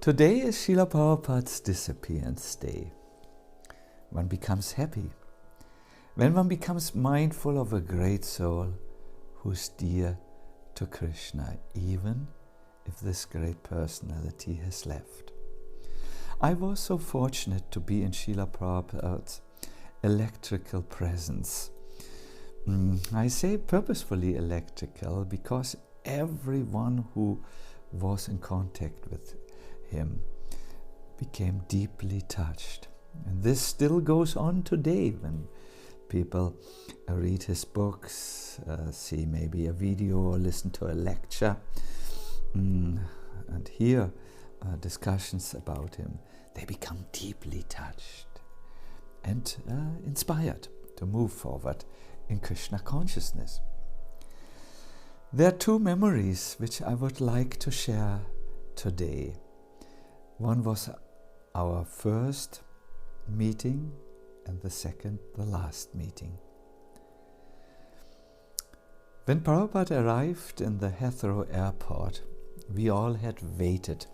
Today is Srila Prabhupada's Disappearance Day. One becomes happy when one becomes mindful of a great soul who's dear to Krishna, even if this great personality has left. I was so fortunate to be in Srila Prabhupada's electrical presence. I say purposefully electrical because everyone who was in contact with him became deeply touched. And this still goes on today when people read his books, see maybe a video or listen to a lecture and hear discussions about him. They become deeply touched and inspired to move forward in Krishna consciousness. There are two memories which I would like to share today. One was our first meeting and the second, the last meeting. When Prabhupada arrived in the Heathrow airport, we all had waited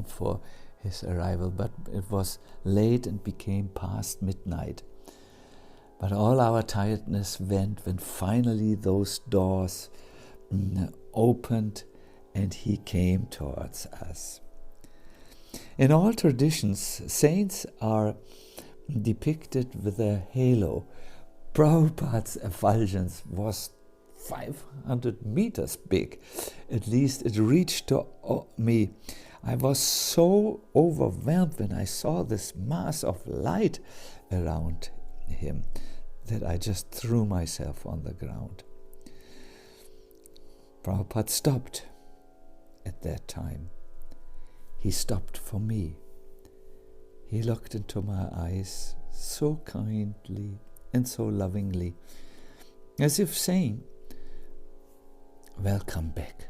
for his arrival, but it was late and became past midnight. But all our tiredness went when finally those doors opened and he came towards us. In all traditions, saints are depicted with a halo. Prabhupada's effulgence was 500 meters big. At least it reached to me. I was so overwhelmed when I saw this mass of light around him that I just threw myself on the ground. Prabhupada stopped at that time. He stopped for me. He looked into my eyes so kindly and so lovingly, as if saying, "Welcome back."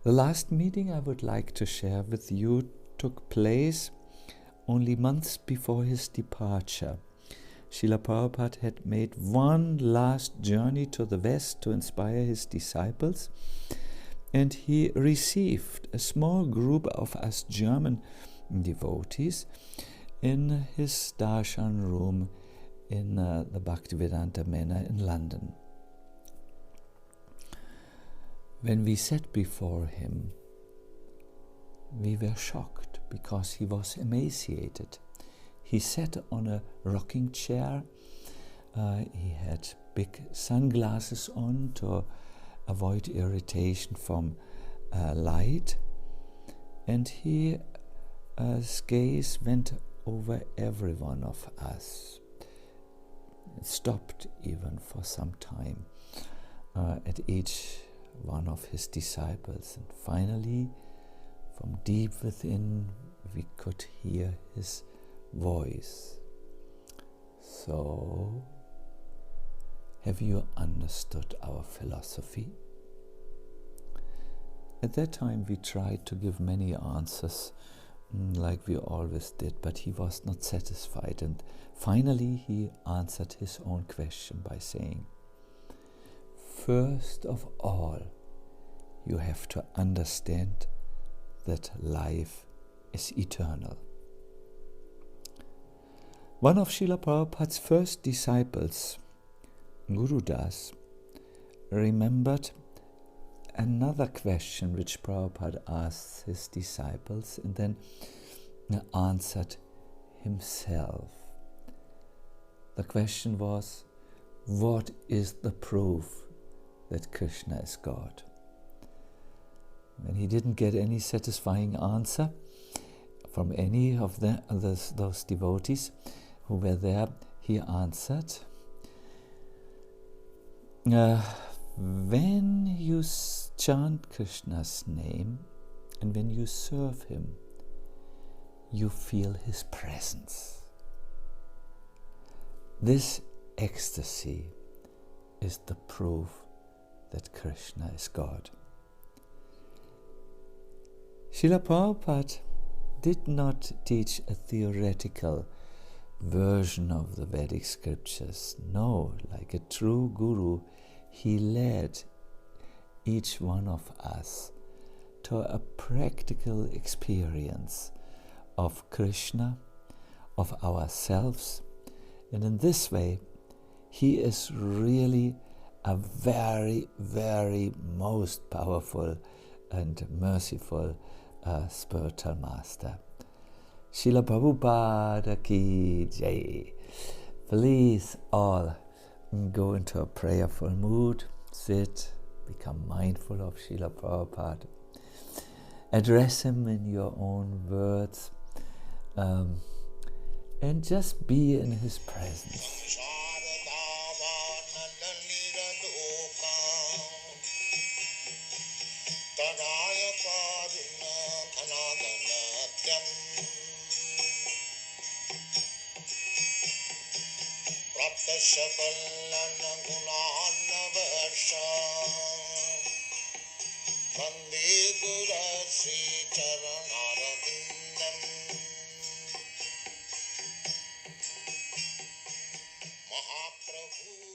The last meeting I would like to share with you took place only months before his departure. Srila Prabhupada had made one last journey to the West to inspire his disciples, and he received a small group of us German devotees in his darshan room in the Bhaktivedanta Manor in London. When we sat before him, we were shocked because he was emaciated. He sat on a rocking chair. He had big sunglasses on to avoid irritation from light, and his gaze went over every one of us. It stopped even for some time at each one of his disciples, and finally, from deep within, we could hear his voice. "So, have you understood our philosophy?" At that time we tried to give many answers, like we always did, but he was not satisfied, and finally he answered his own question by saying, "First of all, you have to understand that life is eternal." One of Srila Prabhupada's first disciples, Guru Das, remembered another question which Prabhupada asked his disciples and then answered himself. The question was, what is the proof that Krishna is God? When he didn't get any satisfying answer from any of those devotees who were there, he answered, when you chant Krishna's name and when you serve him, you feel his presence. This ecstasy is the proof that Krishna is God. Srila Prabhupada did not teach a theoretical version of the Vedic scriptures. No, like a true guru, he led each one of us to a practical experience of Krishna, of ourselves, and in this way he is really a very, very most powerful and merciful spiritual master. Srila Prabhupada ki jai. Please all go into a prayerful mood, sit, become mindful of Srila Prabhupada, address him in your own words, and just be in his presence. Mahaprabhu